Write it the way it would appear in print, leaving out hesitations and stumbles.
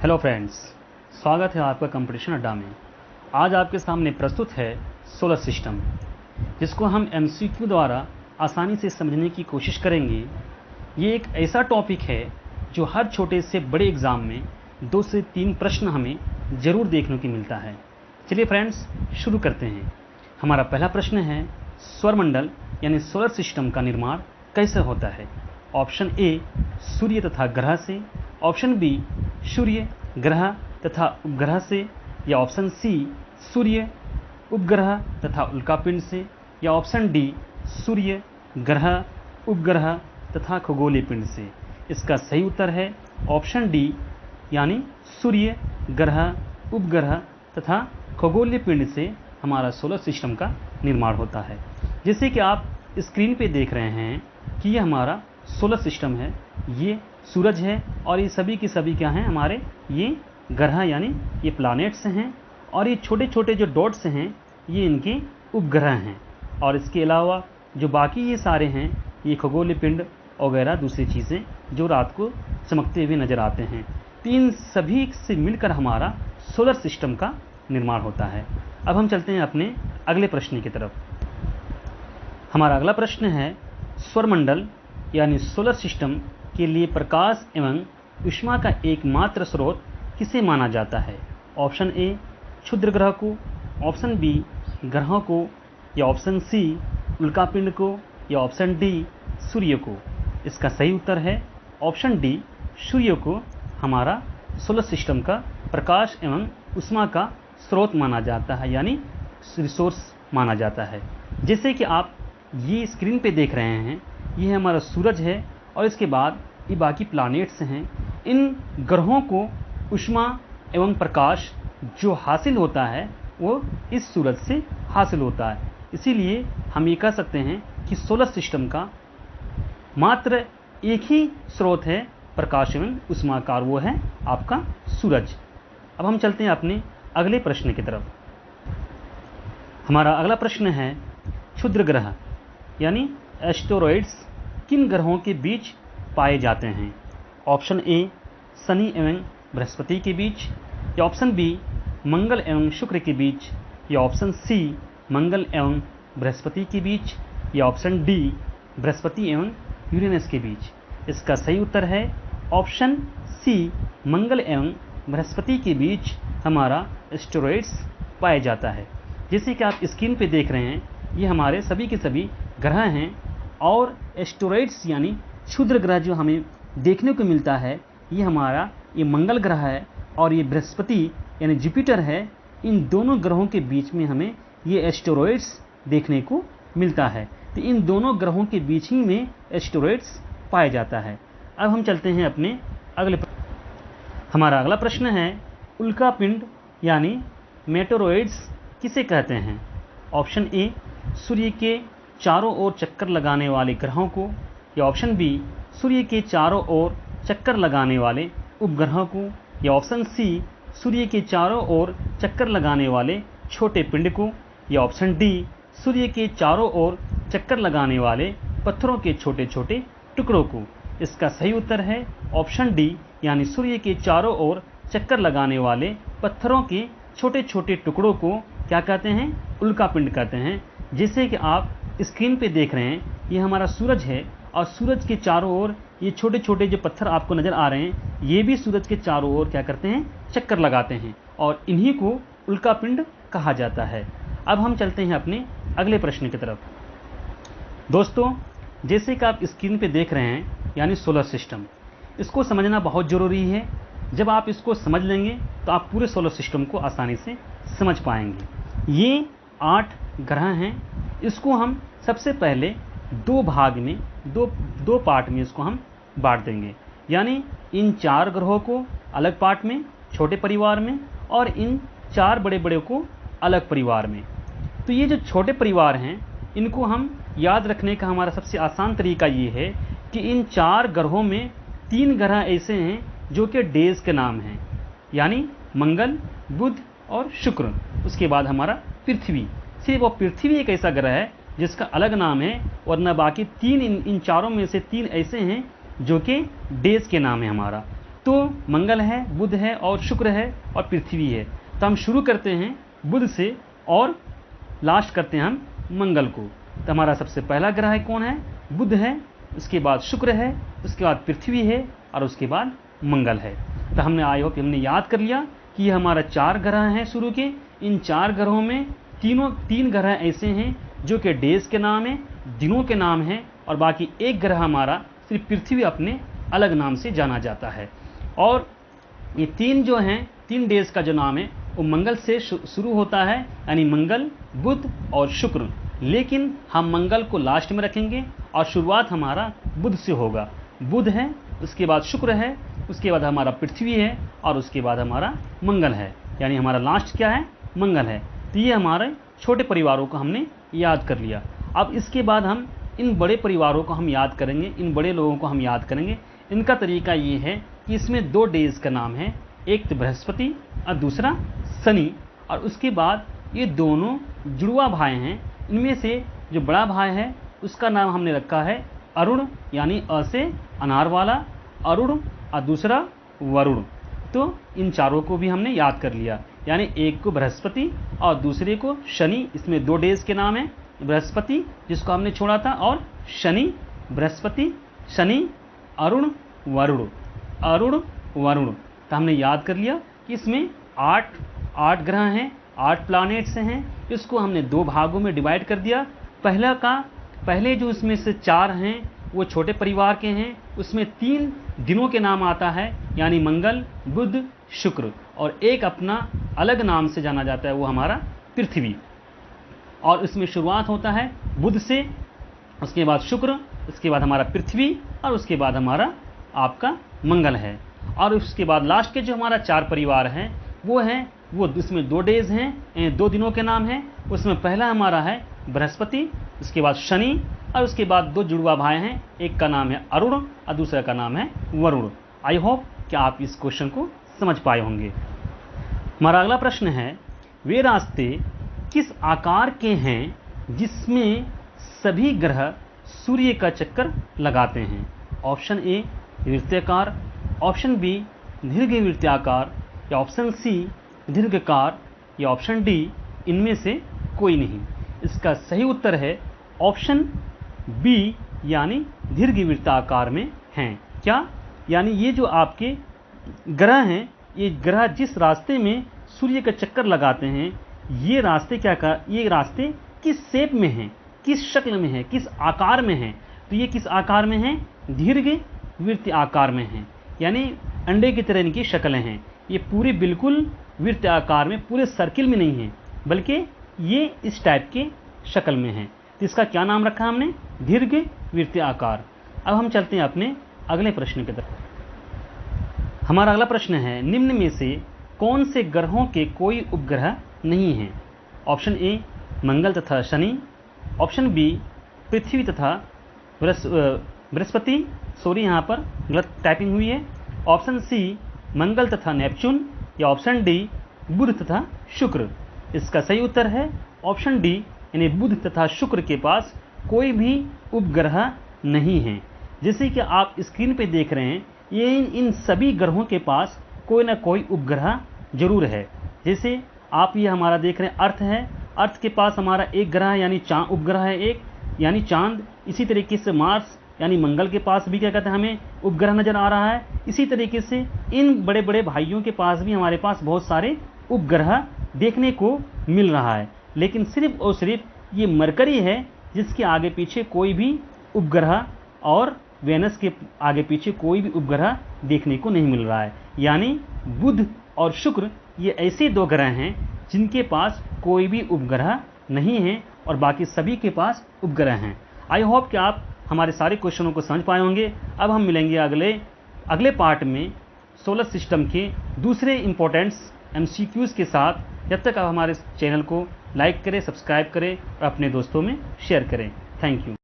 Hello friends, स्वागत है आपका कंपटीशन अड्डा में। आज आपके सामने प्रस्तुत है सोलर सिस्टम, जिसको हम एमसीक्यू द्वारा आसानी से समझने की कोशिश करेंगे। ये एक ऐसा टॉपिक है जो हर छोटे से बड़े एग्ज़ाम में 2 से 3 प्रश्न हमें ज़रूर देखने को मिलता है। चलिए फ्रेंड्स, शुरू करते हैं। हमारा पहला प्रश्न है, सौरमंडल यानी सोलर सिस्टम का निर्माण कैसे होता है? ऑप्शन ए, सूर्य तथा ग्रह से। ऑप्शन बी, सूर्य, ग्रह तथा उपग्रह से। या ऑप्शन सी, सूर्य, उपग्रह तथा उल्कापिंड से। या ऑप्शन डी, सूर्य, ग्रह, उपग्रह तथा खगोलीय पिंड से। इसका सही उत्तर है ऑप्शन डी, यानी सूर्य, ग्रह, उपग्रह तथा खगोलीय पिंड से हमारा सोलर सिस्टम का निर्माण होता है। जैसे कि आप स्क्रीन पे देख रहे हैं कि ये हमारा सोलर सिस्टम है, ये सूरज है और ये सभी के सभी क्या हैं, हमारे ये ग्रह यानी ये प्लैनेट्स हैं, और ये छोटे छोटे जो डॉट्स हैं ये इनके उपग्रह हैं। और इसके अलावा जो बाकी ये सारे हैं ये खगोलीय पिंड वगैरह दूसरी चीज़ें जो रात को चमकते हुए नज़र आते हैं। तो इन सभी से मिलकर हमारा सोलर सिस्टम का निर्माण होता है। अब हम चलते हैं अपने अगले प्रश्न की तरफ। हमारा अगला प्रश्न है, सौरमंडल यानी सोलर सिस्टम के लिए प्रकाश एवं ऊष्मा का एकमात्र स्रोत किसे माना जाता है? ऑप्शन ए, क्षुद्र ग्रह को। ऑप्शन बी, ग्रहों को। या ऑप्शन सी, उल्कापिंड को। या ऑप्शन डी, सूर्य को। इसका सही उत्तर है ऑप्शन डी, सूर्य को हमारा सोलर सिस्टम का प्रकाश एवं ऊष्मा का स्रोत माना जाता है, यानी रिसोर्स माना जाता है। जैसे कि आप ये स्क्रीन पे देख रहे हैं, ये हमारा सूरज है और इसके बाद ये बाकी प्लैनेट्स हैं। इन ग्रहों को ऊष्मा एवं प्रकाश जो हासिल होता है वो इस सूरज से हासिल होता है। इसीलिए हम ये कह सकते हैं कि सोलर सिस्टम का मात्र एक ही स्रोत है प्रकाश एवं ऊष्मा का, वो है आपका सूरज। अब हम चलते हैं अपने अगले प्रश्न की तरफ। हमारा अगला प्रश्न है, क्षुद्र ग्रह यानी एस्टेरॉइड्स किन ग्रहों के बीच पाए जाते हैं? ऑप्शन ए, शनि एवं बृहस्पति के बीच। या ऑप्शन बी, मंगल एवं शुक्र के बीच। या ऑप्शन सी, मंगल एवं बृहस्पति के बीच। या ऑप्शन डी, बृहस्पति एवं यूरेनस के बीच। इसका सही उत्तर है ऑप्शन सी, मंगल एवं बृहस्पति के बीच हमारा एस्टेरॉइड्स पाया जाता है। जैसे कि आप स्क्रीन पे देख रहे हैं, ये हमारे सभी के सभी ग्रह हैं, और एस्टेरॉइड्स यानी क्षुद्र ग्रह जो हमें देखने को मिलता है ये हमारा ये मंगल ग्रह है और ये बृहस्पति यानी जुपिटर है। इन दोनों ग्रहों के बीच में हमें ये एस्टेरॉइड्स देखने को मिलता है। तो इन दोनों ग्रहों के बीच ही में एस्टेरॉइड्स पाया जाता है। अब हम चलते हैं अपने अगले हमारा अगला प्रश्न है, उल्कापिंड यानी मेटेरॉइड्स किसे कहते हैं? ऑप्शन ए, सूर्य के चारों ओर चक्कर लगाने वाले ग्रहों को। या ऑप्शन बी, सूर्य के चारों ओर चक्कर लगाने वाले उपग्रहों को। या ऑप्शन सी, सूर्य के चारों ओर चक्कर लगाने वाले छोटे पिंड को। या ऑप्शन डी, सूर्य के चारों ओर चक्कर लगाने वाले पत्थरों के छोटे छोटे टुकड़ों को। इसका सही उत्तर है ऑप्शन डी, यानी सूर्य के चारों ओर चक्कर लगाने वाले पत्थरों के छोटे छोटे टुकड़ों को क्या कहते हैं? उल्कापिंड कहते हैं। जैसे कि आप स्क्रीन पे देख रहे हैं, ये हमारा सूरज है और सूरज के चारों ओर ये छोटे छोटे जो पत्थर आपको नज़र आ रहे हैं, ये भी सूरज के चारों ओर क्या करते हैं? चक्कर लगाते हैं, और इन्हीं को उल्कापिंड कहा जाता है। अब हम चलते हैं अपने अगले प्रश्न की तरफ। दोस्तों, जैसे कि आप स्क्रीन पे देख रहे हैं, यानी सोलर सिस्टम, इसको समझना बहुत ज़रूरी है। जब आप इसको समझ लेंगे तो आप पूरे सोलर सिस्टम को आसानी से समझ पाएंगे। ये 8 ग्रह हैं। इसको हम सबसे पहले 2 भाग में, दो पार्ट में इसको हम बांट देंगे। यानी इन 4 ग्रहों को अलग पार्ट में, छोटे परिवार में, और इन 4 बड़े बड़े को अलग परिवार में। तो ये जो छोटे परिवार हैं, इनको हम याद रखने का हमारा सबसे आसान तरीका ये है कि इन 4 ग्रहों में 3 ग्रह ऐसे हैं जो कि डेज के नाम हैं, यानी मंगल, बुध और शुक्र। उसके बाद हमारा पृथ्वी। सिर्फ वो पृथ्वी एक ऐसा ग्रह है जिसका अलग नाम है, वरना बाकी 3 इन चारों में से 3 ऐसे हैं जो कि डेज के नाम है हमारा। तो मंगल है, बुध है और शुक्र है और पृथ्वी है। तो हम शुरू करते हैं बुध से और लास्ट करते हैं हम मंगल को। तो हमारा सबसे पहला ग्रह कौन है? बुध है, उसके बाद शुक्र है, उसके बाद पृथ्वी है और उसके बाद मंगल है। तो हमने आई होप हमने याद कर लिया कि ये हमारा 4 ग्रह हैं शुरू के। इन 4 ग्रहों में 3 ग्रह ऐसे हैं जो कि डेज के नाम हैं, दिनों के नाम हैं, और बाकी एक ग्रह हमारा सिर्फ पृथ्वी अपने अलग नाम से जाना जाता है। और ये 3 जो हैं, 3 डेज का जो नाम है वो मंगल से शुरू होता है, यानी मंगल, बुध और शुक्र। लेकिन हम मंगल को लास्ट में रखेंगे और शुरुआत हमारा बुध से होगा। बुध है, उसके बाद शुक्र है, उसके बाद हमारा पृथ्वी है और उसके बाद हमारा मंगल है, यानी हमारा लास्ट क्या है? मंगल है। तो ये हमारे छोटे परिवारों को हमने याद कर लिया। अब इसके बाद हम इन बड़े परिवारों को हम याद करेंगे, इन बड़े लोगों को हम याद करेंगे। इनका तरीका ये है कि इसमें 2 डेज का नाम है, एक तो बृहस्पति और दूसरा शनि। और उसके बाद ये दोनों जुड़वा भाई हैं। इनमें से जो बड़ा भाई है उसका नाम हमने रखा है अरुण, यानी अ से अनार वाला अरुण, और दूसरा वरुण। तो इन चारों को भी हमने याद कर लिया, यानी एक को बृहस्पति और दूसरे को शनि। इसमें 2 डेज के नाम हैं, बृहस्पति जिसको हमने छोड़ा था और शनि। बृहस्पति, शनि, अरुण, वरुण, अरुण, वरुण। तो हमने याद कर लिया कि इसमें 8 ग्रह हैं, 8 प्लैनेट्स हैं। इसको हमने 2 भागों में डिवाइड कर दिया। पहले जो इसमें से 4 हैं वो छोटे परिवार के हैं, उसमें 3 दिनों के नाम आता है, यानी मंगल, बुध, शुक्र, और एक अपना अलग नाम से जाना जाता है, वो हमारा पृथ्वी। और इसमें शुरुआत होता है बुध से, उसके बाद शुक्र, उसके बाद हमारा पृथ्वी और उसके बाद हमारा आपका मंगल है। और उसके बाद लास्ट के जो हमारा 4 परिवार हैं वो इसमें 2 डेज हैं, 2 दिनों के नाम हैं। उसमें पहला हमारा है बृहस्पति, उसके बाद शनि और उसके बाद 2 जुड़वा भाई हैं, एक का नाम है अरुण और दूसरे का नाम है वरुण। आई होप कि आप इस क्वेश्चन को समझ पाए होंगे। हमारा अगला प्रश्न है, वे रास्ते किस आकार के हैं जिसमें सभी ग्रह सूर्य का चक्कर लगाते हैं? ऑप्शन ए वृत्ताकार, ऑप्शन बी दीर्घवृत्ताकार, या ऑप्शन सी दीर्घकार, या ऑप्शन डी इनमें से कोई नहीं। इसका सही उत्तर है ऑप्शन बी, यानी दीर्घवृत्ताकार में हैं। क्या? यानी ये जो आपके ग्रह हैं, ये ग्रह जिस रास्ते में सूर्य का चक्कर लगाते हैं, ये रास्ते किस शेप में हैं, किस शक्ल में हैं, किस आकार में हैं? तो ये किस आकार में हैं? दीर्घवृत्त आकार में हैं, यानी अंडे की तरह इनकी शक्लें हैं। ये पूरे बिल्कुल वृत्त आकार में, पूरे सर्किल में नहीं है, बल्कि ये इस टाइप के शक्ल में है। तो इसका क्या नाम रखा हमने? दीर्घवृत्त आकार। अब हम चलते हैं अपने अगले प्रश्न की तरफ। हमारा अगला प्रश्न है, निम्न में से कौन से ग्रहों के कोई उपग्रह नहीं हैं? ऑप्शन ए मंगल तथा शनि, ऑप्शन बी पृथ्वी तथा बृहस्पति, सॉरी यहाँ पर गलत टाइपिंग हुई है, ऑप्शन सी मंगल तथा नेपच्यून, या ऑप्शन डी बुध तथा शुक्र। इसका सही उत्तर है ऑप्शन डी, यानी बुध तथा शुक्र के पास कोई भी उपग्रह नहीं है। जैसे कि आप स्क्रीन पे देख रहे हैं, ये इन सभी ग्रहों के पास कोई ना कोई उपग्रह जरूर है। जैसे आप ये हमारा देख रहे हैं अर्थ है, अर्थ के पास हमारा एक ग्रह यानी उपग्रह है एक, यानी चांद। इसी तरीके से मार्स यानी मंगल के पास भी क्या कहते हैं हमें उपग्रह नजर आ रहा है। इसी तरीके से इन बड़े बड़े भाइयों के पास भी हमारे पास बहुत सारे उपग्रह देखने को मिल रहा है। लेकिन सिर्फ और सिर्फ ये मरकरी है जिसके आगे पीछे कोई भी उपग्रह, और वेनस के आगे पीछे कोई भी उपग्रह देखने को नहीं मिल रहा है। यानी बुध और शुक्र ये ऐसे 2 ग्रह हैं जिनके पास कोई भी उपग्रह नहीं है और बाकी सभी के पास उपग्रह हैं। आई होप कि आप हमारे सारे क्वेश्चनों को समझ पाए होंगे। अब हम मिलेंगे अगले पार्ट में सोलर सिस्टम के दूसरे इम्पोर्टेंट्स MCQs के साथ। जब तक आप हमारे चैनल को लाइक करें, सब्सक्राइब करें और अपने दोस्तों में शेयर करें। Thank you.